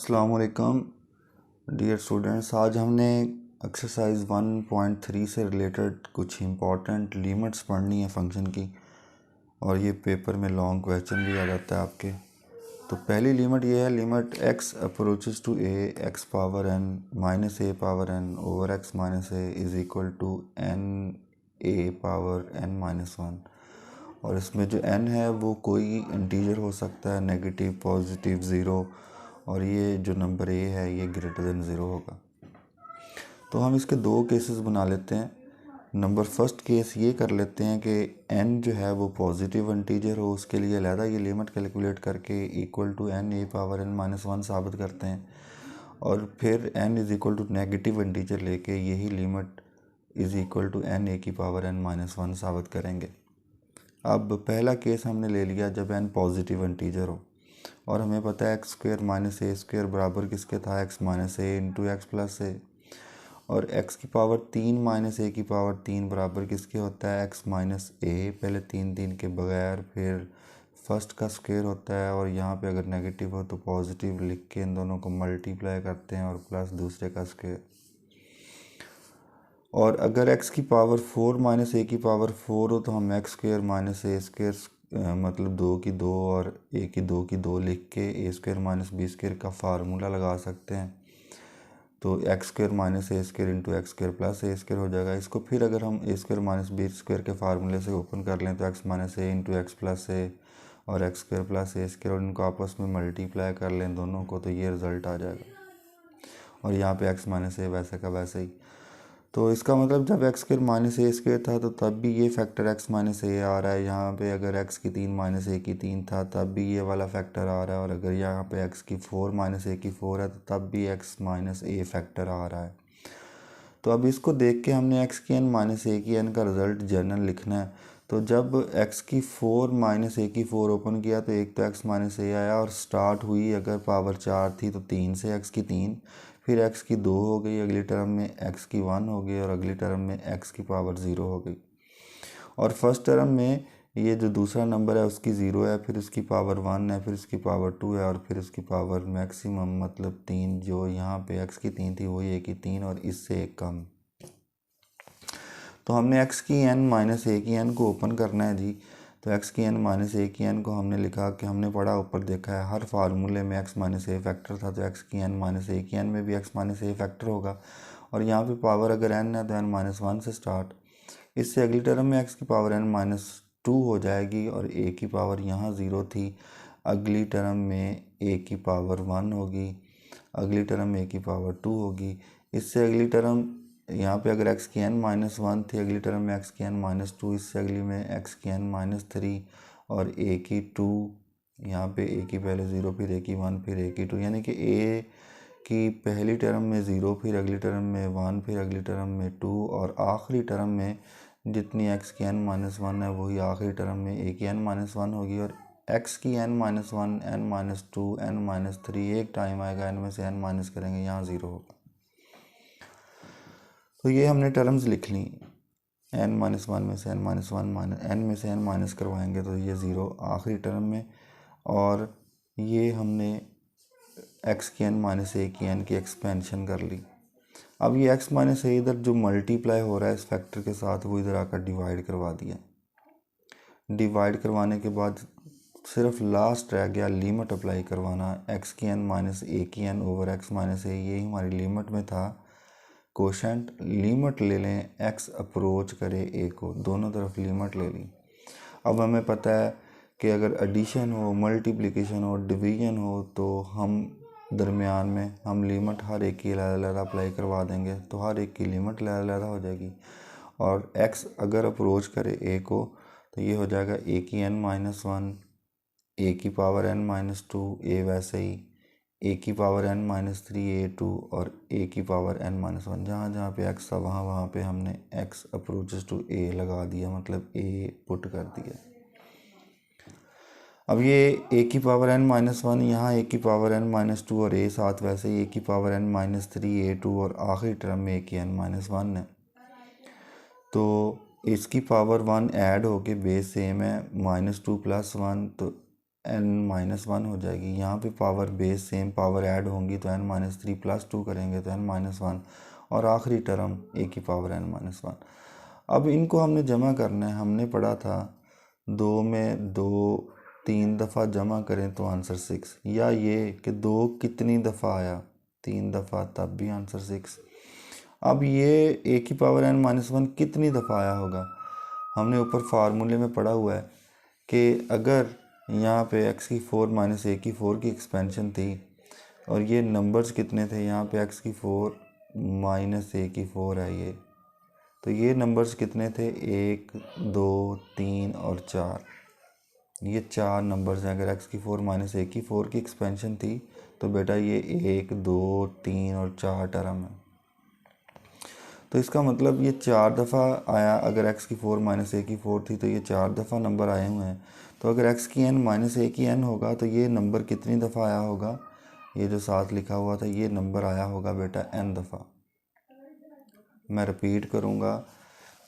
अस्सलाम वालेकुम dear students. आज हमने एक्सरसाइज 1.3 से रिलेटेड कुछ इम्पॉर्टेंट लिमिट्स पढ़नी है फंक्शन की, और ये पेपर में लॉन्ग क्वेश्चन भी आ जाता है आपके। तो पहली लिमिट ये है, limit x approaches to a x power n minus a power n over x minus a is equal to n a power n minus 1। और इसमें जो n है वो कोई इंटीजर हो सकता है, नेगेटिव, पॉजिटिव, ज़ीरो, और ये जो नंबर a है ये ग्रेटर देन ज़ीरो होगा। तो हम इसके दो केसेस बना लेते हैं। नंबर फर्स्ट केस ये कर लेते हैं कि n जो है वो पॉजिटिव इंटीजर हो, उसके लिए अलहदा ये लिमिट कैलकुलेट करके equal to n a power n minus 1 साबित करते हैं, और फिर n is equal to negative integer लेके यही limit is equal to n a की पावर n माइनस 1 साबित करेंगे। अब पहला केस हमने ले लिया जब n पॉजिटिव इंटीजर हो, और हमें पता है x square minus A square बराबर किसके था, x minus A into X plus A, और एक्स की पावर 3 माइनस ए की पावर 3 बराबर किसके होता है, एक्स माइनस ए, पहले 3 के बगैर, फिर फर्स्ट का स्क्वेयर होता है, और यहाँ पे अगर नेगेटिव हो तो पॉजिटिव लिख के इन दोनों को मल्टीप्लाई करते हैं, और प्लस दूसरे का स्क्वेयर। और अगर x की पावर 4 माइनस ए की पावर 4 हो तो हम x square minus A square मतलब 2 की 2 और ए की 2 लिख के A square minus B square का फार्मूला लगा सकते हैं। तो X square minus A square into X square plus A square हो जाएगा। इसको फिर अगर हम A square minus B square के फार्मूले से ओपन कर लें तो X minus A into X plus A और X square plus A square, और इनको आपस में मल्टीप्लाई कर लें दोनों को, तो ये रिज़ल्ट आ जाएगा। और यहाँ पे एक्स माइनस ए वैसे का वैसे ही। तो इसका मतलब जब x square minus A square था तो तब भी ये फैक्टर एक्स माइनस ए आ रहा है। यहाँ पे अगर एक्स की 3 माइनस ए की 3 था तब भी ये वाला फैक्टर आ रहा है, और अगर यहाँ पे एक्स की 4 माइनस ए की 4 है तो तब भी एक्स माइनस ए फैक्टर आ रहा है। तो अब इसको देख के हमने एक्स की एन माइनस ए की एन का रिज़ल्ट जनरल लिखना है। तो जब एक्स की 4 माइनस ए की 4 ओपन किया तो एक तो एक्स माइनस ए आया, और स्टार्ट हुई अगर पावर 4 थी तो 3 से एक्स की 3, फिर एक्स की 2 हो गई, अगली टर्म में एक्स की 1 हो गई, और अगली टर्म में एक्स की पावर 0 हो गई। और फर्स्ट टर्म में ये जो दूसरा नंबर है उसकी 0 है, फिर उसकी पावर 1 है, फिर उसकी पावर 2 है, और फिर उसकी पावर मैक्सिमम मतलब 3, जो यहाँ पे एक्स की 3 थी वही ए की 3 और इससे एक कम। तो हमने एक्स की एन माइनस ए की एन को ओपन करना है जी। तो एक्स की एन माइनस ए की एन को हमने लिखा कि हमने पढ़ा ऊपर देखा है हर फार्मूले में एक्स माइनस ए फैक्टर था, तो एक्स की एन माइनस ए की एन में भी एक्स माइनस ए फैक्टर होगा। और यहाँ पे पावर अगर एन है तो एन माइनस 1 से स्टार्ट, इससे अगली टर्म में एक्स की पावर एन माइनस 2 हो जाएगी, और ए की पावर यहाँ 0 थी, अगली टर्म में ए की पावर 1 होगी, अगली टर्म में ए की पावर 2 होगी। इससे अगली टर्म यहाँ पे अगर एक्स की एन माइनस 1 थी, अगली टर्म में एक्स की एन माइनस 2, इससे अगली में एक्स की एन माइनस 3 और ए की 2, यहाँ पे ए की पहले 0 फिर ए की 1 फिर ए की 2, यानी कि ए की पहली टर्म में 0 फिर अगली टर्म में 1 फिर अगली टर्म में 2, और आखिरी टर्म में जितनी एक्स की एन माइनस 1 है वही आखिरी टर्म में ए की एन माइनस 1 होगी। और एक्स की n minus 1 n minus 2 n minus 3 एक टाइम आएगा एन में से एन माइनस करेंगे, यहाँ 0 होगा। तो ये हमने टर्म्स लिख ली, एन माइनस 1 में से एन माइनस 1 माइनस एन में से एन माइनस करवाएंगे तो ये 0 आखिरी टर्म में, और ये हमने एक्स की एन माइनस ए की एन की एक्सपेंशन कर ली। अब ये एक्स माइनस ए इधर जो मल्टीप्लाई हो रहा है इस फैक्टर के साथ वो इधर आकर डिवाइड करवा दिया। डिवाइड करवाने के बाद सिर्फ लास्ट रह गया लिमिट अप्लाई करवाना, एक्स की एन माइनस ए की एन ओवर एक्स माइनस ए, ये हमारी लिमिट में था। कोशेंट लिमिट ले लें, एक्स अप्रोच करे ए को, दोनों तरफ लिमिट ले ली। अब हमें पता है कि अगर एडिशन हो, मल्टीप्लिकेशन हो, डिवीजन हो तो हम दरमियान में हम लिमिट हर एक की अलग अप्लाई करवा देंगे, तो हर एक की लिमिट अलग हो जाएगी। और x अगर अप्रोच करे a को तो ये हो जाएगा a की n माइनस 1, a की पावर n माइनस 2, a वैसे ही a की पावर n माइनस 3 a2, और a की पावर n माइनस 1, जहाँ जहाँ पे x था वहाँ वहाँ पे हमने x अप्रोचेस टू a लगा दिया, मतलब a पुट कर दिया। अब ये a की पावर n माइनस 1, यहाँ a की पावर n माइनस 2 और a साथ वैसे ही a की पावर n माइनस 3 a2, और आखिरी टर्म में a की n माइनस 1 है। तो इसकी पावर 1 ऐड होके बेस सेम है, माइनस 2 प्लस 1, तो n-1 हो जाएगी। यहाँ पे power base same power add होंगी तो n-3 + 2 करेंगे तो n-1 और आखिरी टर्म a की पावर n-1। अब इनको हमने जमा करना है। हमने पढ़ा था 2 में 2 3 दफ़ा जमा करें तो आंसर 6, या ये कि 2 कितनी दफ़ा आया 3 दफ़ा तब भी आंसर 6। अब ये a की पावर n-1 कितनी दफ़ा आया होगा, हमने ऊपर फार्मूले में पढ़ा हुआ है कि अगर यहाँ पे x की 4 - a की 4 की एक्सपेंशन थी और ये नंबर्स कितने थे, यहाँ पे x की 4 - a की 4 है ये, तो ये नंबर्स कितने थे 1 2 3 और 4, ये 4 नंबर्स हैं। अगर x की 4 - a की 4 की एक्सपेंशन थी तो बेटा ये 1 2 3 और 4 टर्म है। तो इसका मतलब ये 4 दफ़ा आया। अगर x की 4 - a की 4 थी तो ये 4 दफ़ा नंबर आए हुए हैं। तो अगर x की n - a की n होगा तो ये नंबर कितनी दफ़ा आया होगा, ये जो साथ लिखा हुआ था ये नंबर आया होगा बेटा n दफ़ा। मैं रिपीट करूँगा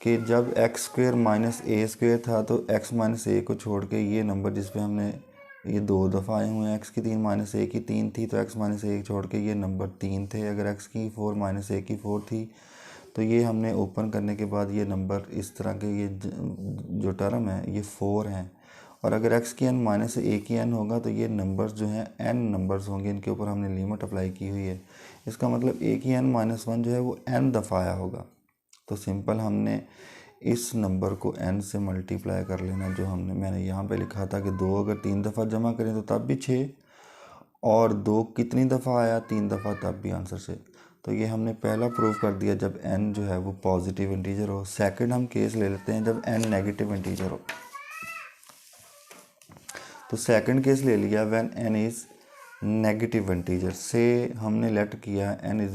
कि जब x² - a² था तो x - a को छोड़ के ये नंबर जिस पे हमने ये 2 दफ़ा आए हुए हैं, x की 3 - a की 3 थी तो x - a छोड़ के ये नंबर 3 थे। अगर x की 4 - a की 4 थी तो ये हमने ओपन करने के बाद ये नंबर इस तरह के ये जो टर्म है ये 4 हैं। और अगर x की n - a की n होगा तो ये नंबर्स जो हैं n नंबर्स होंगे, इनके ऊपर हमने लिमिट अप्लाई की हुई है। इसका मतलब a की n - 1 जो है वो n दफ़ा आया होगा। तो सिंपल हमने इस नंबर को n से मल्टीप्लाई कर लेना, जो मैंने यहाँ पे लिखा था कि 2 अगर 3 दफ़ा जमा करें तो तब भी 6, और 2 कितनी दफ़ा आया 3 दफ़ा तब भी आंसर 6। तो ये हमने पहला प्रूव कर दिया जब n जो है वो पॉजिटिव इंटीजर हो। सेकंड हम केस ले लेते हैं जब n नेगेटिव इंटीजर हो। तो सेकंड केस ले लिया when n is negative integer से हमने लेट किया n =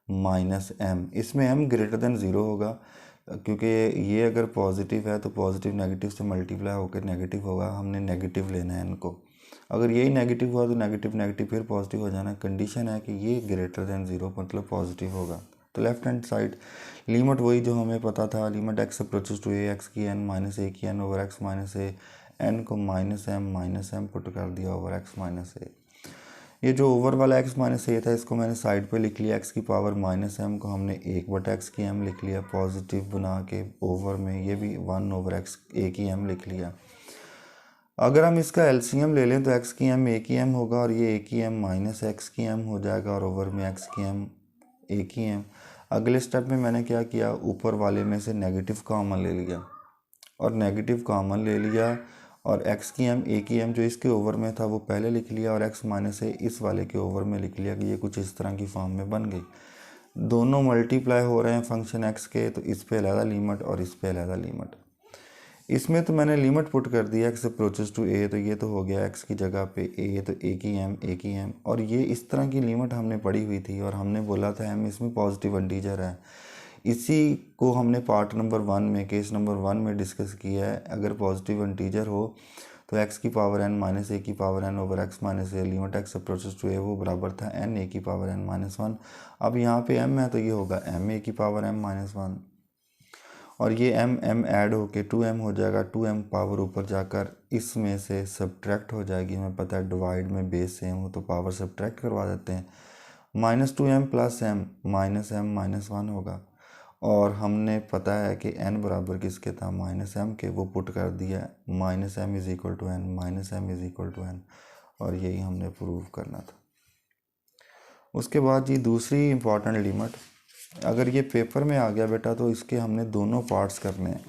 -m। इसमें m > 0 होगा क्योंकि ये अगर पॉजिटिव है तो पॉजिटिव नेगेटिव से मल्टीप्लाई होकर नेगेटिव होगा। हमने नेगेटिव लेना है n को। अगर यही नेगेटिव हुआ तो नेगेटिव नेगेटिव फिर पॉजिटिव हो जाना। कंडीशन है कि ये > 0 मतलब पॉजिटिव होगा। तो लेफ्ट हैंड साइड लिमिट वही जो हमें पता था, limit x approaches to a, x की n - a की n over x - a, n को -m पुट कर दिया ओवर x - a। ये जो ओवर वाला x - a था इसको मैंने साइड पे लिख लिया। x की पावर -m को हमने 1/x की m लिख लिया पॉजिटिव बना के ओवर में, ये भी 1/x a की m लिख लिया। अगर हम इसका एलसीएम ले लें तो x की m a की m होगा और ये a की m -x की m हो जाएगा और ओवर में x की m a की m। अगले स्टेप में मैंने क्या किया, ऊपर वाले में से नेगेटिव कॉमन ले लिया और नेगेटिव कॉमन ले लिया और x की m a की m जो इसके ओवर में था वो पहले लिख लिया और x - a इस वाले के ओवर में लिख लिया कि ये कुछ इस तरह की फॉर्म में बन गई। दोनों मल्टीप्लाई हो रहे हैं फंक्शन x के, तो इस पे अलग लिमिट और इस पे अलग लिमिट। इसमें तो मैंने लिमिट पुट कर दिया x अप्रोचेस टू a, तो ये तो हो गया x की जगह पे a, तो a की m और ये इस तरह की लिमिट हमने पढ़ी हुई थी और हमने बोला था m इसमें पॉजिटिव इंटीजर है। इसी को हमने पार्ट नंबर 1 में केस नंबर 1 में डिस्कस किया है। अगर पॉजिटिव इंटीजर हो तो x की पावर n - a की power n over x - a limit x approaches to a वो बराबर था n a की पावर n - 1। अब यहाँ पे m है तो ये होगा m a की पावर m - 1 और ये m ऐड होके 2m हो जाएगा। 2m पावर ऊपर जाकर इसमें से सब्ट्रैक्ट हो जाएगी। हमें पता है डिवाइड में बेस सेम हो तो पावर सब्ट्रैक्ट करवा देते हैं। -2m + m -m - 1 होगा और हमने पता है कि n बराबर किसके था -m के, वो पुट कर दिया -m = n -m = n और यही हमने प्रूव करना था। उसके बाद जी दूसरी इम्पॉर्टेंट लिमिट, अगर ये पेपर में आ गया बेटा तो इसके हमने दोनों पार्ट्स करने हैं,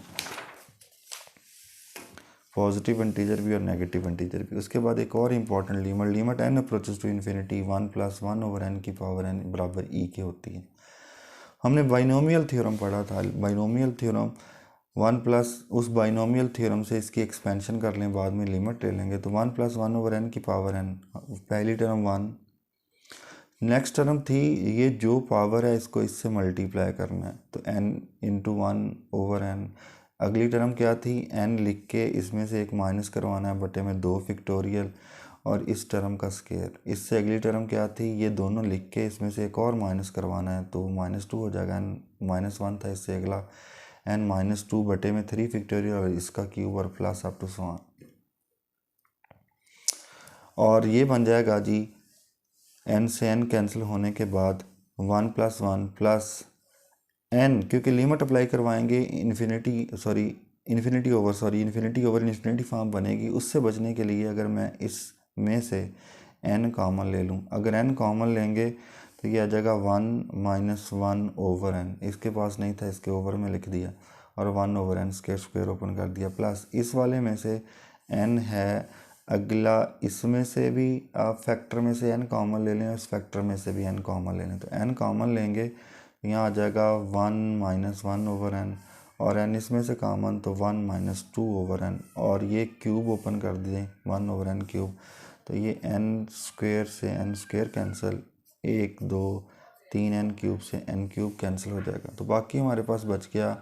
पॉजिटिव इंटीजर भी और नेगेटिव इंटीजर भी। उसके बाद एक और important limit n approaches to infinity 1 + 1 over n की पावर n बराबर e के होती है। हमने बाइनोमियल थ्योरम पढ़ा था। बाइनोमियल थ्योरम 1 प्लस उस बाइनोमियल थ्योरम से इसकी एक्सपेंशन कर लें, बाद में लिमिट ले लेंगे तो 1 + 1 ओवर n की पावर n, पहली टर्म 1, नेक्स्ट टर्म थी ये जो पावर है इसको इससे मल्टीप्लाई करना है तो n × 1 ओवर n। अगली टर्म क्या थी, n लिख के इसमें से एक माइनस करवाना है बटे में 2 फैक्टोरियल और इस टर्म का स्केयर। इससे अगली टर्म क्या थी, ये दोनों लिख के इसमें से एक और माइनस करवाना है तो -2 हो जाएगा। n - 1 था, इससे अगला n - 2 बटे में 3 फैक्टोरियल और इसका क्यूब और प्लस अप टू 1। और ये बन जाएगा जी n से n कैंसिल होने के बाद 1 + 1 प्लस n, क्योंकि लिमिट अप्लाई करवाएंगे इन्फिनिटी ओवर इन्फिनिटी फॉर्म बनेगी। उससे बचने के लिए अगर मैं इसमें से n कॉमन ले लूँ, अगर n कॉमन लेंगे तो ये आ जाएगा 1 - 1 ओवर n। इसके पास नहीं था, इसके ओवर में लिख दिया और 1 ओवर n स्क्वायर ओपन कर दिया, प्लस इस वाले में से n है, अगला इसमें से भी आप फैक्टर में से n कॉमन ले लें, इस फैक्टर में से भी n कॉमन ले लें। तो n कॉमन लेंगे तो यहाँ आ जाएगा 1 - 1 ओवर n, और n इसमें से कॉमन तो 1 - 2 ओवर n, और ये क्यूब ओपन कर दिए 1 ओवर n क्यूब। तो ये n स्क्वायर से n square cancel, 1 2 3 n cube से n क्यूब कैंसिल हो जाएगा। तो बाकी हमारे पास बच गया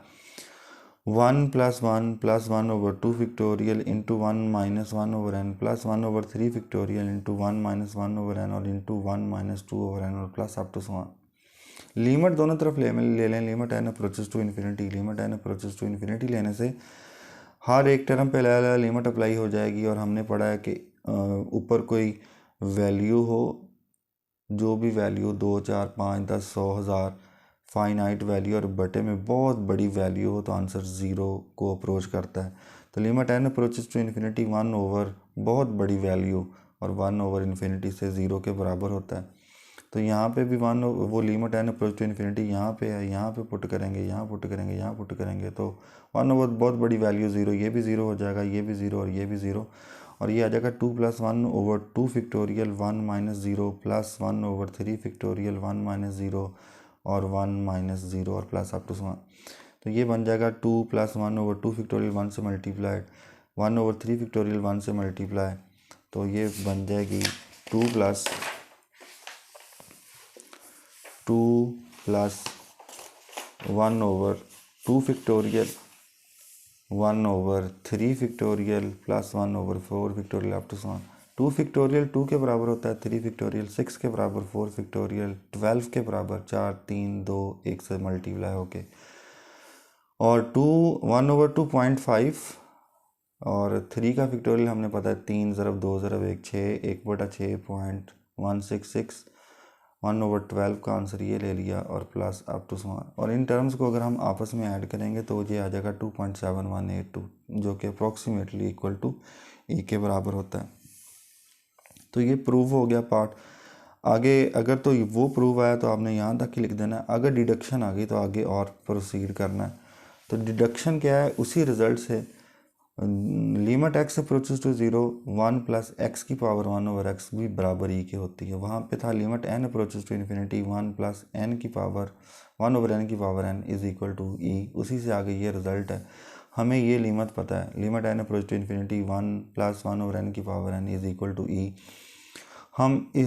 1 + 1 + 1 over 2 factorial into 1 - 1 over n plus 1 over 3 factorial into 1 - 1 over n और इंटू 1 - 2 ओवर n और plus up to so on. Limit दोनों तरफ ले लें, limit n approaches to infinity, limit n approaches to infinity लेने से हर एक टर्म पे लिमिट अप्लाई हो जाएगी। और हमने पढ़ा है कि ऊपर कोई वैल्यू हो, जो भी वैल्यू 2 4 5 10 100 1000 फाइनाइट वैल्यू, और बटे में बहुत बड़ी वैल्यू हो तो आंसर ज़ीरो को अप्रोच करता है। तो limit n approaches to infinity 1 over बहुत बड़ी वैल्यू और 1 ओवर इन्फिनिटी से ज़ीरो के बराबर होता है। तो यहाँ पे भी वो limit n approach to infinity यहाँ पे है, यहाँ पे पुट करेंगे, यहाँ पुट करेंगे, यहाँ पुट करेंगे, तो 1 ओवर बहुत बड़ी वैल्यू ज़ीरो, ये भी ज़ीरो हो जाएगा, ये भी ज़ीरो और ये भी ज़ीरो, और ये आ जाएगा 2 + 1 over 2 factorial 1 - 0 plus 1 over 3 factorial 1 - 0 और 1 - 0 और प्लस अप टू 1। तो ये बन जाएगा 2 + 1 ओवर 2 फैक्टोरियल 1 से मल्टीप्लाइड, 1 ओवर 3 फैक्टोरियल 1 से मल्टीप्लाई, तो ये बन जाएगी 2 + 1 over 2 factorial 1 over 3 factorial plus 1 over 4 factorial up to 1। 2 factorial 2 के बराबर होता है, 3 फैक्टोरियल 6 के बराबर, 4 फैक्टोरियल 12 के बराबर, 4 3 2 1 से मल्टीप्लाई होके, और 1 ओवर 2.5 और 3 का फैक्टोरियल हमने पता है 3 ज़रब 2 ज़रब 1 6, 1/6.166, 1 ओवर 12 का आंसर ये ले लिया और प्लस अप टू 1। और इन टर्म्स को अगर हम आपस में ऐड करेंगे तो ये आ जाएगा 2.7182, जो कि अप्रॉक्सीमेटली इक्वल टू ए के बराबर होता है। तो ये प्रूव हो गया पार्ट। आगे अगर तो वो प्रूव आया तो आपने यहाँ तक ही लिख देना है, अगर डिडक्शन आ गई तो आगे और प्रोसीड करना है। तो डिडक्शन क्या है, उसी रिजल्ट से limit x approaches to 0 1 + x की पावर 1 ओवर x भी बराबर e के होती है। वहाँ पे था limit n approaches to infinity 1 + n की पावर 1 ओवर n की power n is equal to e। उसी से आगे ये रिजल्ट है, हमें ये लिमिट पता है, limit n approach to infinity 1 + 1 over n की power n is equal to e।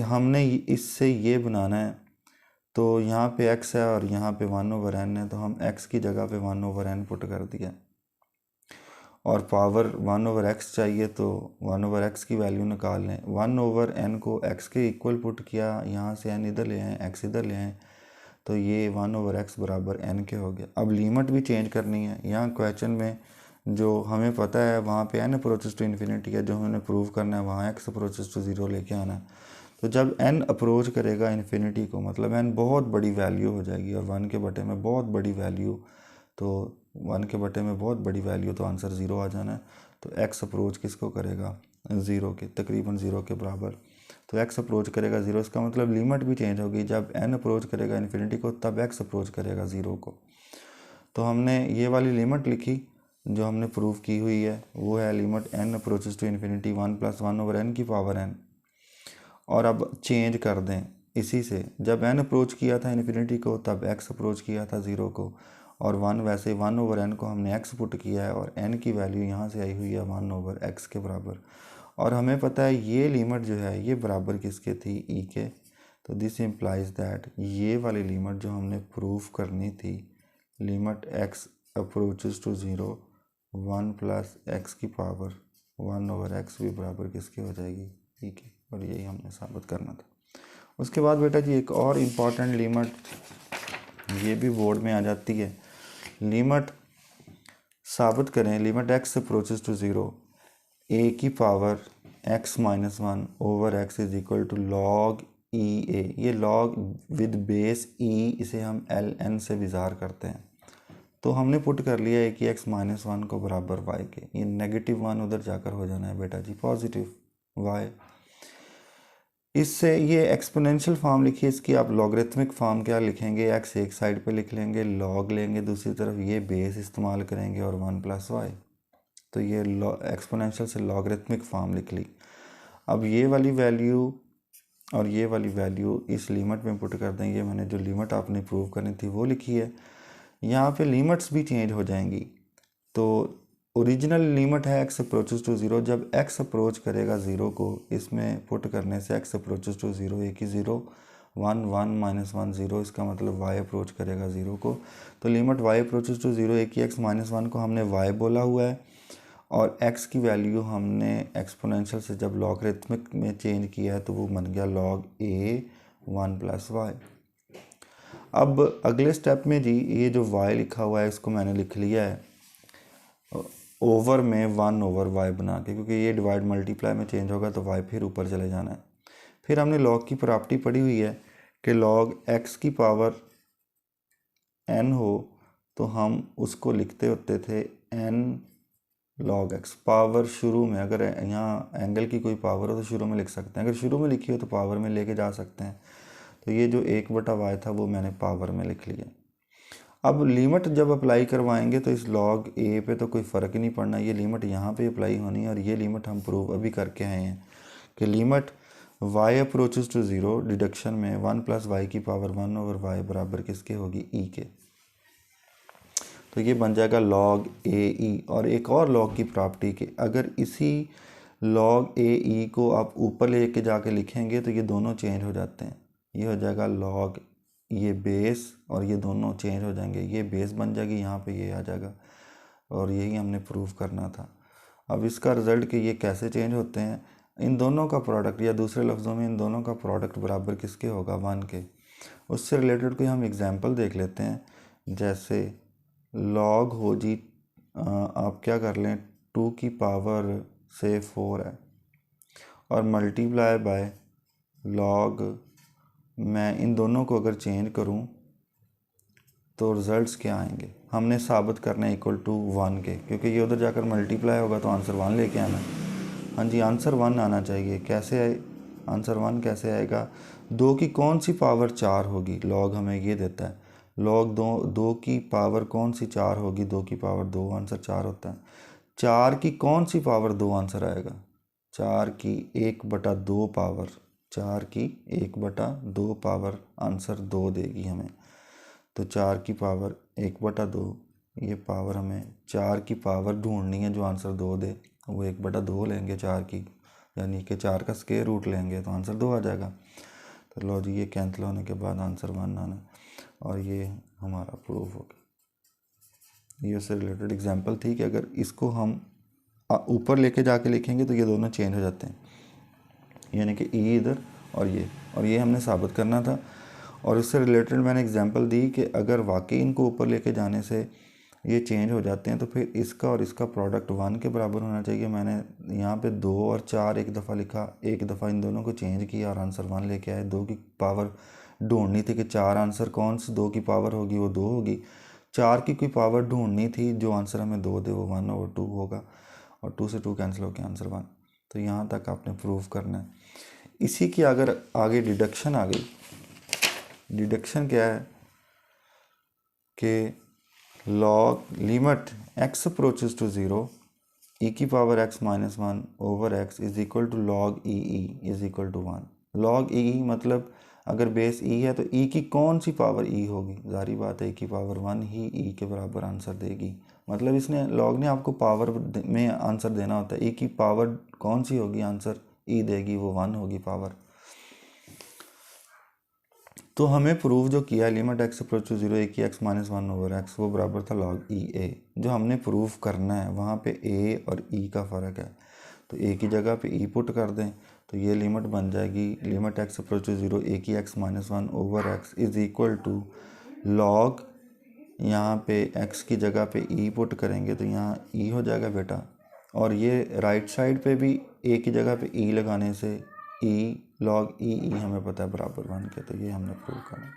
हमने इससे ये बनाना है, तो यहाँ पे x है और यहाँ पे 1 ओवर n है, तो हम x की जगह पे 1 ओवर n पुट कर दिया, और पावर 1 ओवर x चाहिए तो 1 ओवर x की वैल्यू निकाल लें। 1 ओवर n को x के इक्वल पुट किया, यहाँ से n इधर ले आए, x इधर ले आए, तो ये 1 ओवर x बराबर n के हो गया। अब लिमिट भी चेंज करनी है। यहाँ क्वेश्चन में जो हमें पता है वहाँ पे n अप्रोचेस टू इन्फिनिटी है, जो हमें प्रूव करना है वहाँ x अप्रोचेस टू 0 लेके आना है। तो जब n अप्रोच करेगा इन्फिनिटी को, मतलब n बहुत बड़ी वैल्यू हो जाएगी, और 1 के बटे में बहुत बड़ी वैल्यू, तो 1 के बटे में बहुत बड़ी वैल्यू, तो आंसर 0 आ जाना है। तो x अप्रोच किसको करेगा, 0 के, तकरीबन 0 के बराबर। तो x अप्रोच करेगा 0, इसका मतलब लिमिट भी चेंज होगी। जब n अप्रोच करेगा इन्फिनिटी को तब x अप्रोच करेगा 0 को। तो हमने ये वाली लिमिट लिखी जो हमने प्रूव की हुई है, वो है limit n approaches to infinity 1 + 1 over n की पावर n। और अब चेंज कर दें इसी से, जब n अप्रोच किया था इन्फिनिटी को तब x अप्रोच किया था 0 को, और 1 वैसे 1 ओवर n को हमने x पुट किया है, और n की वैल्यू यहाँ से आई हुई है 1 ओवर x के बराबर। और हमें पता है ये लिमिट जो है ये बराबर किसके थी, e के। तो दिस इम्प्लाइज दैट ये वाली लिमिट जो हमने प्रूफ करनी थी, limit x approaches to 0 1 + x की पावर 1 ओवर x भी बराबर किसके हो जाएगी, e के। और यही हमने साबित करना था। उसके बाद बेटा जी एक और इम्पॉर्टेंट लिमिट, ये भी बोर्ड में आ जाती है, लिमिट साबित करें, limit x approaches to 0 a की power x minus one over X is equal to log E A. ये लॉग विद बेस ई, इसे हम एल एन से भी ज़ाहिर करते हैं। तो हमने पुट कर लिया है कि x माइनस वन को बराबर y के, ये नेगेटिव वन उधर जाकर हो जाना है बेटा जी पॉजिटिव y। इससे ये एक्सपोनेंशियल फॉर्म लिखिए, इसकी आप लॉगरिथमिक फॉर्म क्या लिखेंगे, x एक साइड पे लिख लेंगे, लॉग लेंगे दूसरी तरफ, ये बेस इस्तेमाल करेंगे और वन प्लस वाई। तो ये एक्सपोनेंशियल से लॉगरिथमिक फॉर्म लिख ली। अब ये वाली वैल्यू और ये वाली वैल्यू इस लिमिट में पुट कर देंगे। मैंने जो लिमिट आपने प्रूव करनी थी वो लिखी है। यहाँ पे लिमिट्स भी चेंज हो जाएंगी। तो ओरिजिनल लिमिट है x अप्रोचेस टू ज़ीरो, जब x अप्रोच करेगा ज़ीरो को, इसमें पुट करने से x अप्रोचेस टू ज़ीरो, एक ही zero, one one minus one zero, इसका मतलब y अप्रोच करेगा ज़ीरो को। तो limit y approaches to zero, एक ही x माइनस वन को हमने y बोला हुआ है, और x की वैल्यू हमने एक्सपोनेंशियल से जब लॉगरिथमिक में चेंज किया है तो वो बन गया log a one plus y. अब अगले स्टेप में जी ये जो y लिखा हुआ है इसको मैंने लिख लिया है ओवर में वन ओवर y बना के, क्योंकि ये डिवाइड मल्टीप्लाई में चेंज होगा तो y फिर ऊपर चले जाना है। फिर हमने log की प्रॉपर्टी पढ़ी हुई है कि log x की पावर n हो तो हम उसको लिखते होते थे n log x। पावर शुरू में, अगर यहाँ एंगल की कोई पावर हो तो शुरू में लिख सकते हैं, अगर शुरू में लिखी हो तो पावर में लेके जा सकते हैं। तो ये जो एक बटा वाई था वो मैंने पावर में लिख लिया। अब लिमिट जब अप्लाई करवाएंगे तो इस log a पे तो कोई फ़र्क ही नहीं पड़ना, ये लिमिट यहाँ पे अप्लाई होनी है। और ये लिमिट हम प्रूव अभी करके आए हैं कि limit y approaches to zero deduction में वन प्लस वाई की पावर वन ओवर वाई बराबर किसके होगी, e के। तो ये बन जाएगा log a e। और एक और log की प्रॉपर्टी कि अगर इसी log a e को आप ऊपर लेके जाके लिखेंगे तो ये दोनों चेंज हो जाते हैं। ये हो जाएगा log, ये बेस और ये दोनों चेंज हो जाएंगे, ये बेस बन जाएगी, यहाँ पे ये आ जाएगा। और यही हमने प्रूव करना था। अब इसका रिज़ल्ट कि ये कैसे चेंज होते हैं, इन दोनों का प्रोडक्ट, या दूसरे लफ्ज़ों में इन दोनों का प्रोडक्ट बराबर किसके होगा, वन के। उससे रिलेटेड कोई हम एग्जांपल देख लेते हैं। जैसे log हो जी, आप क्या कर लें, टू की पावर से 4 है और मल्टीप्लाई बाय log, मैं इन दोनों को अगर चेंज करूं तो रिज़ल्ट्स क्या आएंगे, हमने साबित करना है इक्वल टू वन के, क्योंकि ये उधर जाकर मल्टीप्लाई होगा तो आंसर वन लेके आना है। हाँ जी, आंसर वन आना चाहिए। कैसे आए आंसर वन, कैसे आएगा, दो की कौन सी पावर चार होगी, लॉग हमें ये देता है, लॉग दो की पावर कौन सी चार होगी, दो की पावर दो, आंसर चार होता है। चार की कौन सी पावर दो, आंसर आएगा चार की एक बटा दो पावर, चार की एक बटा दो पावर आंसर दो देगी हमें। तो चार की पावर एक बटा दो, ये पावर हमें चार की पावर ढूंढनी है जो आंसर दो दे, वो एक बटा दो लेंगे चार की, यानी कि चार का स्क्वायर रूट लेंगे तो आंसर दो आ जाएगा। तो लो जी, ये कैंसिल होने के बाद आंसर वन आना, और ये हमारा प्रूफ हो गया। ये उससे रिलेटेड एग्जांपल थी कि अगर इसको हम ऊपर लेके जाके लिखेंगे तो ये दोनों चेंज हो जाते हैं, यानी कि ई इधर और ये हमने साबित करना था। और इससे रिलेटेड मैंने एग्जांपल दी कि अगर वाकई इनको ऊपर लेके जाने से ये चेंज हो जाते हैं तो फिर इसका और इसका प्रोडक्ट वन के बराबर होना चाहिए। मैंने यहाँ पे दो और चार एक दफ़ा लिखा, एक दफ़ा इन दोनों को चेंज किया और आंसर वन लेके आए। दो की पावर ढूंढनी थी कि चार आंसर कौन सी दो की पावर होगी, वो दो होगी। चार की कोई पावर ढूंढनी थी जो आंसर हमें दो दे, वो वन ओवर टू होगा, और टू से टू कैंसिल होकर आंसर वन। तो यहाँ तक आपने प्रूव करना है। इसी की अगर आगे डिडक्शन आ गई, डिडक्शन क्या है कि log limit x approaches to zero e की power x minus one over x is equal to log E is equal to one. Log E मतलब अगर बेस e है तो e की कौन सी पावर e होगी, जारी बात है e की पावर वन ही e के बराबर आंसर देगी। मतलब इसने लॉग ने आपको पावर में आंसर देना होता है, e की पावर कौन सी होगी, आंसर e देगी, वो वन होगी पावर। तो हमें प्रूव जो किया limit x approach to zero A की x minus one over X, वो बराबर था log ई ए। जो हमने प्रूव करना है वहाँ पे a और e का फ़र्क है, तो a की जगह पे e पुट कर दें तो ये लिमिट बन जाएगी limit x approach to zero A की x minus one over X is equal to log, यहाँ पे x की जगह पे e पुट करेंगे तो यहाँ e हो जाएगा बेटा, और ये राइट साइड पे भी ए की जगह पे ई लगाने से ई log ई हमें पता है बराबर 1 के, तो ये हमने प्रूव करा।